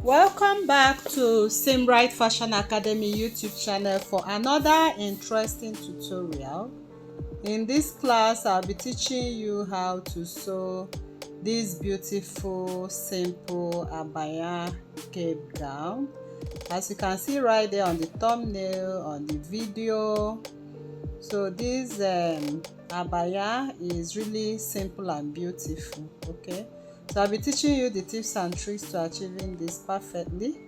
Welcome back to Simbright Fashion Academy YouTube channel for another interesting tutorial. In this class, I'll be teaching you how to sew this beautiful, simple abaya cape gown. As you can see right there on the thumbnail, on the video. So this abaya is really simple and beautiful. Okay, so I'll be teaching you the tips and tricks to achieving this perfectly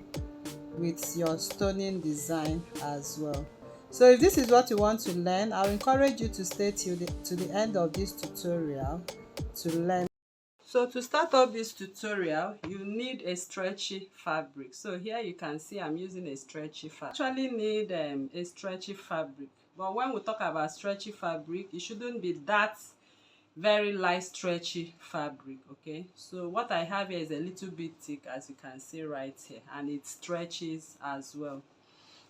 with your stunning design as well. So if this is what you want to learn, I'll encourage you to stay till the end of this tutorial to learn. So to start off this tutorial, you need a stretchy fabric. So here you can see I'm using a stretchy fabric. You actually need a stretchy fabric, but when we talk about stretchy fabric, it shouldn't be that very light stretchy fabric. Okay, so what I have here is a little bit thick, as you can see right here, and it stretches as well.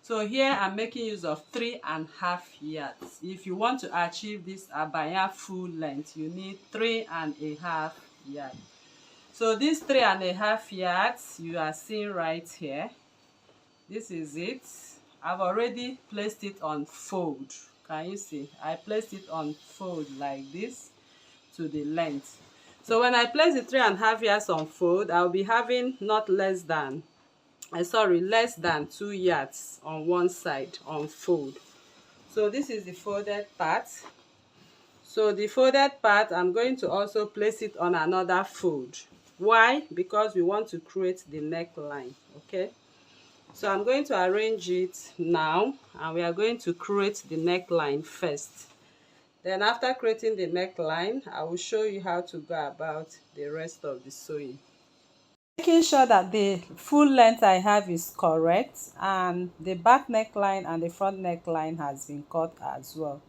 So here I'm making use of 3.5 yards. If you want to achieve this abaya full length, you need 3.5 yards. So this 3.5 yards you are seeing right here, this is it. I've already placed it on fold. Can you see? I placed it on fold like this to the length. So when I place the 3.5 yards on fold, I'll be having not less than less than 2 yards on one side on fold. So this is the folded part. So the folded part, I'm going to also place it on another fold. Why? Because we want to create the neckline. Okay, so I'm going to arrange it now, and we are going to create the neckline first. Then after creating the neckline, I will show you how to go about the rest of the sewing. Making sure that the full length I have is correct, and the back neckline and the front neckline has been cut as well.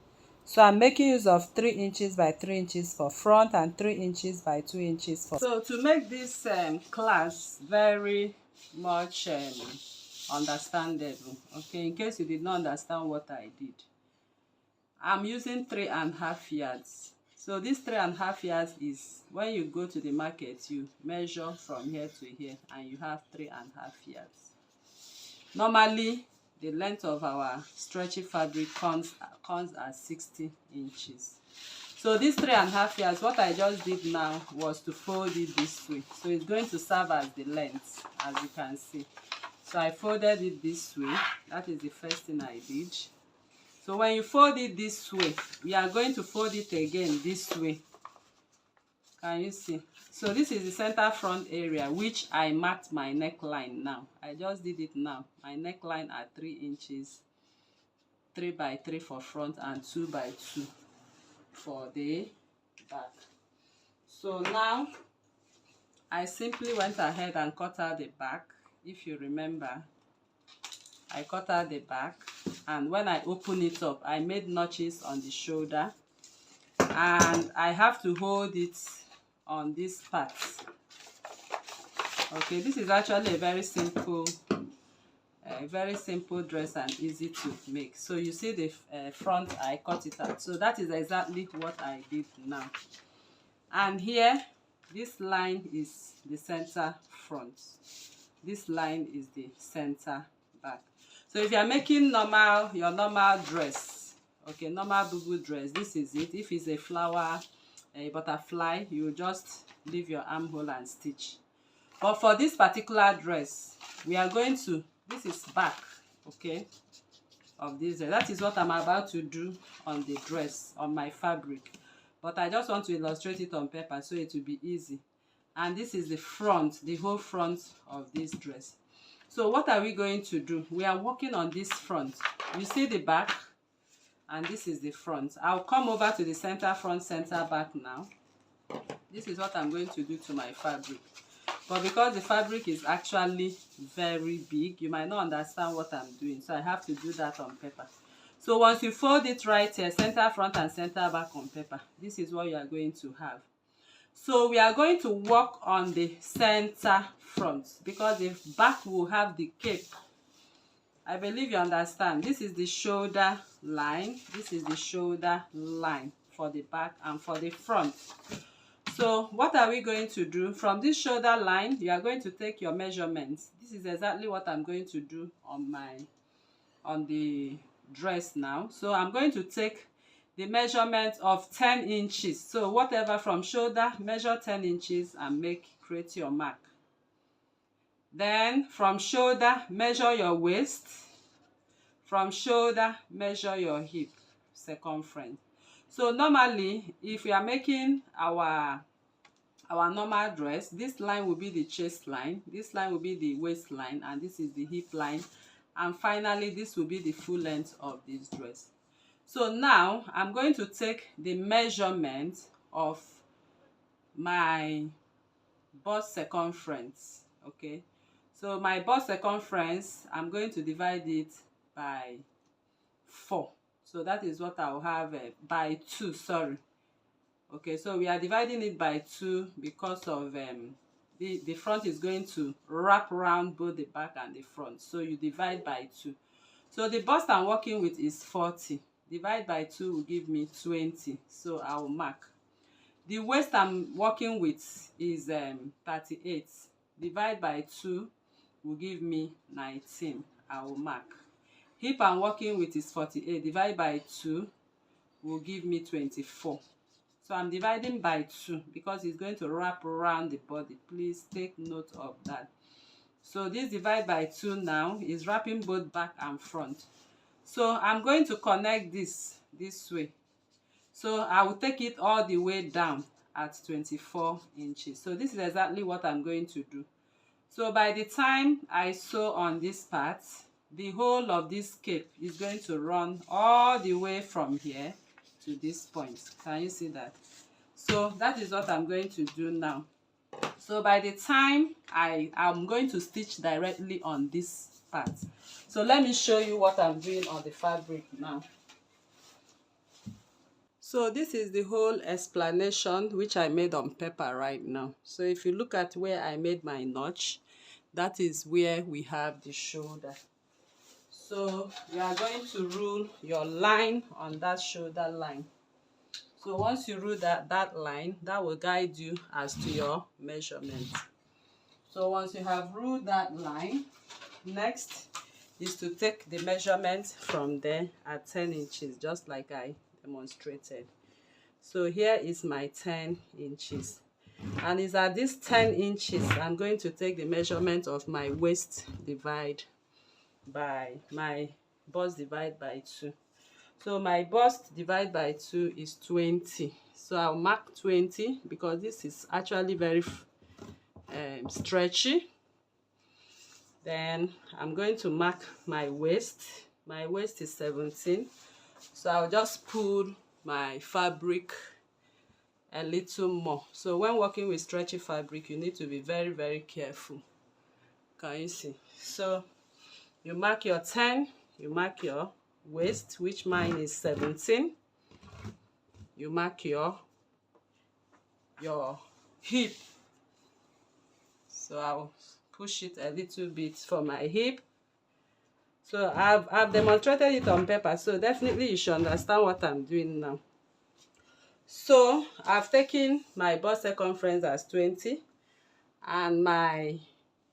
So I'm making use of 3 inches by 3 inches for front and 3 inches by 2 inches for. So to make this class very much understandable, okay, in case you did not understand what I did, I'm using 3.5 yards. So this 3.5 yards is when you go to the market, you measure from here to here and you have 3.5 yards. Normally, the length of our stretchy fabric comes at 60 inches. So this 3.5 yards, what I just did now was to fold it this way. So it's going to serve as the length, as you can see. So I folded it this way. That is the first thing I did. So when you fold it this way, we are going to fold it again this way. Can you see? So this is the center front area, which I marked my neckline now. I just did it now. My neckline are 3 inches, 3 by 3 for front and 2 by 2 for the back. So now I simply went ahead and cut out the back. If you remember, I cut out the back, and when I open it up, I made notches on the shoulder, and I have to hold it on this part. Okay, this is actually a very simple dress and easy to make. So you see the front, I cut it out. So that is exactly what I did now. And here, this line is the center front. This line is the center back. So if you are making your normal dress, okay, normal BUBU dress, this is it. If it's a flower, a butterfly, you just leave your armhole and stitch. But for this particular dress, we are going to, this is back, okay, of this dress. That is what I'm about to do on the dress, on my fabric. But I just want to illustrate it on paper so it will be easy. And this is the front, the whole front of this dress. So what are we going to do? We are working on this front. You see the back, and this is the front. I'll come over to the center front, center back now. This is what I'm going to do to my fabric. But because the fabric is actually very big, you might not understand what I'm doing. So I have to do that on paper. So once you fold it right here, center front and center back on paper, this is what you are going to have. So we are going to work on the center front because the back will have the cape. I believe you understand. This is the shoulder line. This is the shoulder line for the back and for the front. So what are we going to do? From this shoulder line, you are going to take your measurements. This is exactly what I'm going to do on the dress now. So I'm going to take the measurement of 10 inches. So whatever from shoulder, measure 10 inches and create your mark. Then from shoulder, measure your waist. From shoulder, measure your hip circumference. So normally, if we are making our normal dress, this line will be the chest line, this line will be the waistline, and this is the hip line, and finally this will be the full length of this dress. So now I'm going to take the measurement of my bust circumference. Okay, so my bust circumference, I'm going to divide it by 4. So that is what I'll have by 2, sorry. Okay, so we are dividing it by 2 because of the front is going to wrap around both the back and the front. So you divide by 2. So the bust I'm working with is 40. Divide by 2 will give me 20. So I will mark. The waist I'm working with is 38. Divide by 2 will give me 19. I will mark. Hip I'm working with is 48. Divide by 2 will give me 24. So I'm dividing by 2 because it's going to wrap around the body. Please take note of that. So this divide by 2 now is wrapping both back and front. So I'm going to connect this way. So I will take it all the way down at 24 inches. So this is exactly what I'm going to do. So by the time I sew on this part, the whole of this cape is going to run all the way from here to this point. Can you see that? So that is what I'm going to do now. So by the time I'm going to stitch directly on this part. So let me show you what I'm doing on the fabric now. So this is the whole explanation which I made on paper right now. So if you look at where I made my notch, that is where we have the shoulder. So you are going to rule your line on that shoulder line. So once you rule that line, that will guide you as to your measurement. So once you have ruled that line, next is to take the measurement from there at 10 inches, just like I demonstrated. So here is my 10 inches. And it's at this 10 inches, I'm going to take the measurement of my waist divide by my bust divide by 2. So my bust divide by 2 is 20. So I'll mark 20 because this is actually very stretchy. Then I'm going to mark my waist. My waist is 17. So I'll just pull my fabric a little more. So when working with stretchy fabric, you need to be very, very careful. Can you see? So you mark your 10, you mark your waist, which mine is 17. You mark your hip. So I'll push it a little bit for my hip. So I've demonstrated it on paper, so definitely you should understand what I'm doing now. So I've taken my bust circumference as 20 and my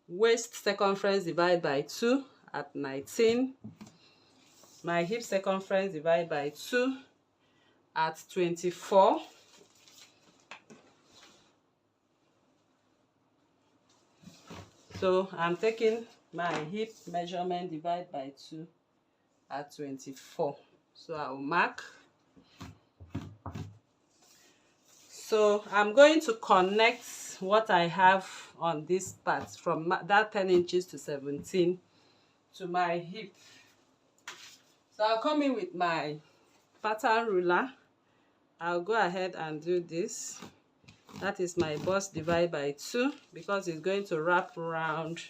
waist circumference divided by 2 at 19. My hip circumference divided by 2 at 24. So I'm taking my hip measurement divided by 2 at 24. So I will mark. So I'm going to connect what I have on this part from that 10 inches to 17 to my hip. So I'll come in with my pattern ruler. I'll go ahead and do this. That is my bust divided by 2 because it's going to wrap around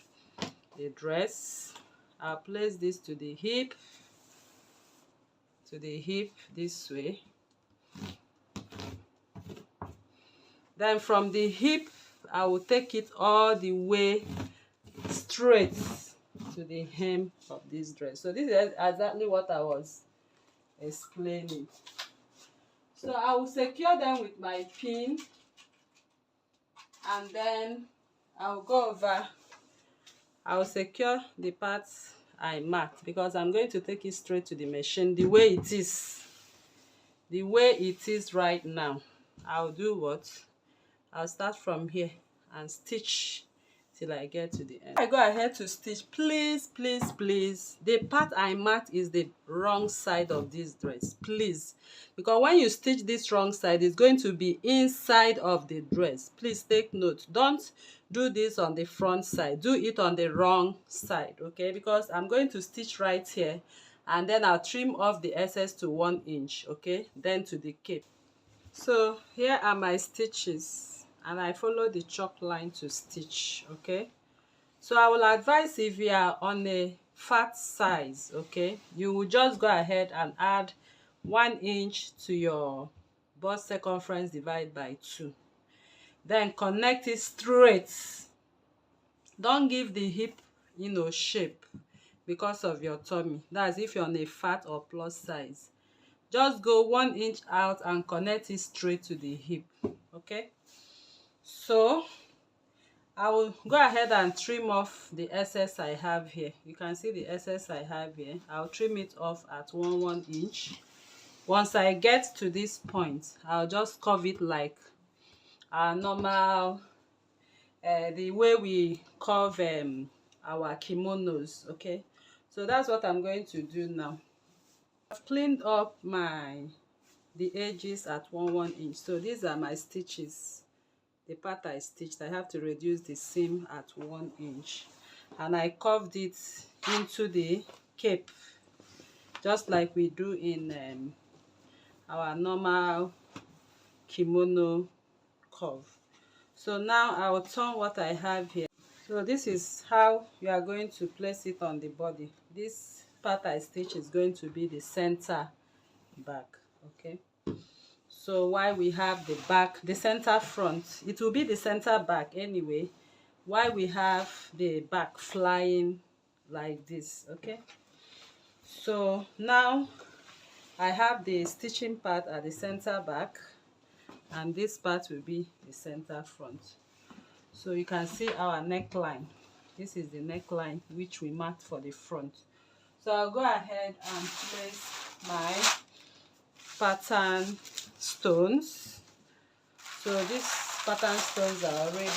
the dress. I'll place this to the hip this way. Then from the hip, I will take it all the way straight to the hem of this dress. So this is exactly what I was explaining. So I will secure them with my pin and then I'll go over, I'll secure the parts I marked, because I'm going to take it straight to the machine the way it is. The way it is right now. I'll do what? I'll start from here and stitch till I get to the end. I go ahead to stitch, please, the part I marked is the wrong side of this dress, please, because when you stitch this wrong side, it's going to be inside of the dress. Please take note, don't do this on the front side, do it on the wrong side, okay? Because I'm going to stitch right here, and then I'll trim off the excess to 1 inch, okay, then to the cape. So here are my stitches, and I follow the chalk line to stitch, okay? So I will advise, if you are on a fat size, okay, you will just go ahead and add 1 inch to your bust circumference divided by 2, then connect it straight. Don't give the hip, shape because of your tummy. That's if you're on a fat or plus size. Just go 1 inch out and connect it straight to the hip, okay? So I will go ahead and trim off the excess I have here. You can see the excess I have here. I'll trim it off at 1 inch. Once I get to this point, I'll just curve it like our normal, the way we curve our kimonos, okay? So that's what I'm going to do now. I've cleaned up the edges at 1 inch. So these are my stitches. The part I stitched, I have to reduce the seam at 1 inch, and I curved it into the cape, just like we do in our normal kimono curve. So now I'll turn what I have here. So this is how you are going to place it on the body. This part I stitched is going to be the center back, okay? So while we have the back, the center front, it will be the center back anyway, while we have the back flying like this, okay? So now I have the stitching part at the center back, and this part will be the center front. So you can see our neckline. This is the neckline which we marked for the front. So I'll go ahead and place my pattern stones. So these pattern stones are already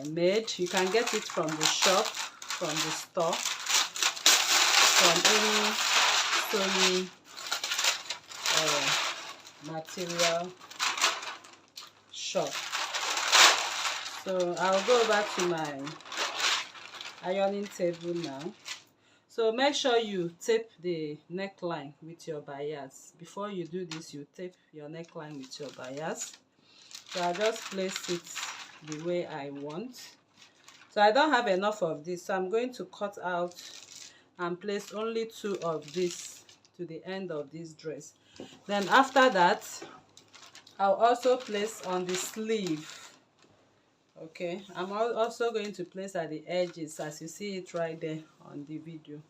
made. You can get it from the shop, from the store, from any sewing material shop. So I'll go over to my ironing table now. So make sure you tape the neckline with your bias. Before you do this, you tape your neckline with your bias. So I just place it the way I want. So I don't have enough of this, so I'm going to cut out and place only 2 of this to the end of this dress. Then after that, I'll also place on the sleeve. Okay, I'm also going to place at the edges, as you see it right there on the video.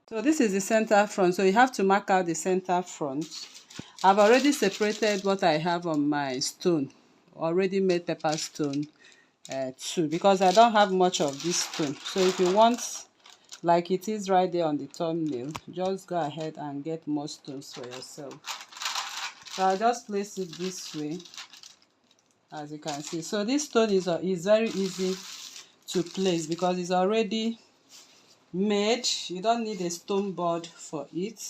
So this is the center front, so you have to mark out the center front. I've already separated what I have on my stone, already made pepper stone too, because I don't have much of this stone. So if you want, like it is right there on the thumbnail, just go ahead and get more stones for yourself. So I'll just place it this way, as you can see. So this stone is very easy to place because it's already made. You don't need a stone board for it.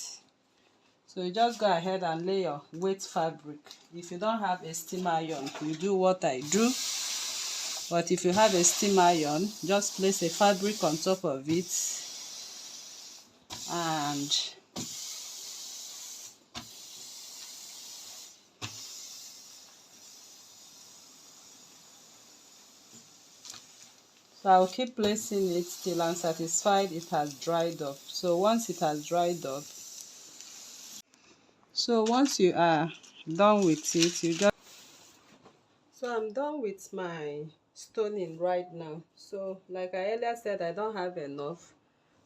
So you just go ahead and lay your weight fabric. If you don't have a steam iron, you do what I do. But if you have a steam iron, just place a fabric on top of it, and so I'll keep placing it till I'm satisfied it has dried up. So once it has dried up, so once you are done with it, you just, so I'm done with my stoning right now. So like I earlier said, I don't have enough,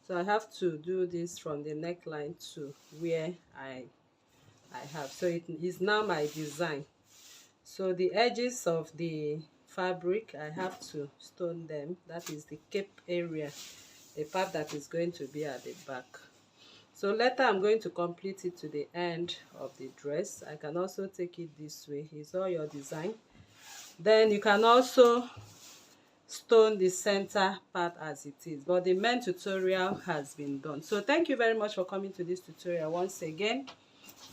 so I have to do this from the neckline to where I have. So it is now my design. So the edges of the fabric, I have to stone them. That is the cape area, the part that is going to be at the back. So later I'm going to complete it to the end of the dress. I can also take it this way. It's all your design. Then you can also stone the center part as it is, but the main tutorial has been done. So thank you very much for coming to this tutorial once again.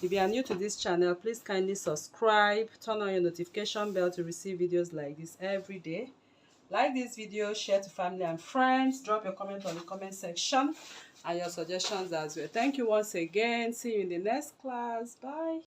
If you are new to this channel, please kindly subscribe, turn on your notification bell to receive videos like this every day. Like this video, share to family and friends, drop your comment on the comment section and your suggestions as well. Thank you once again. See you in the next class. Bye.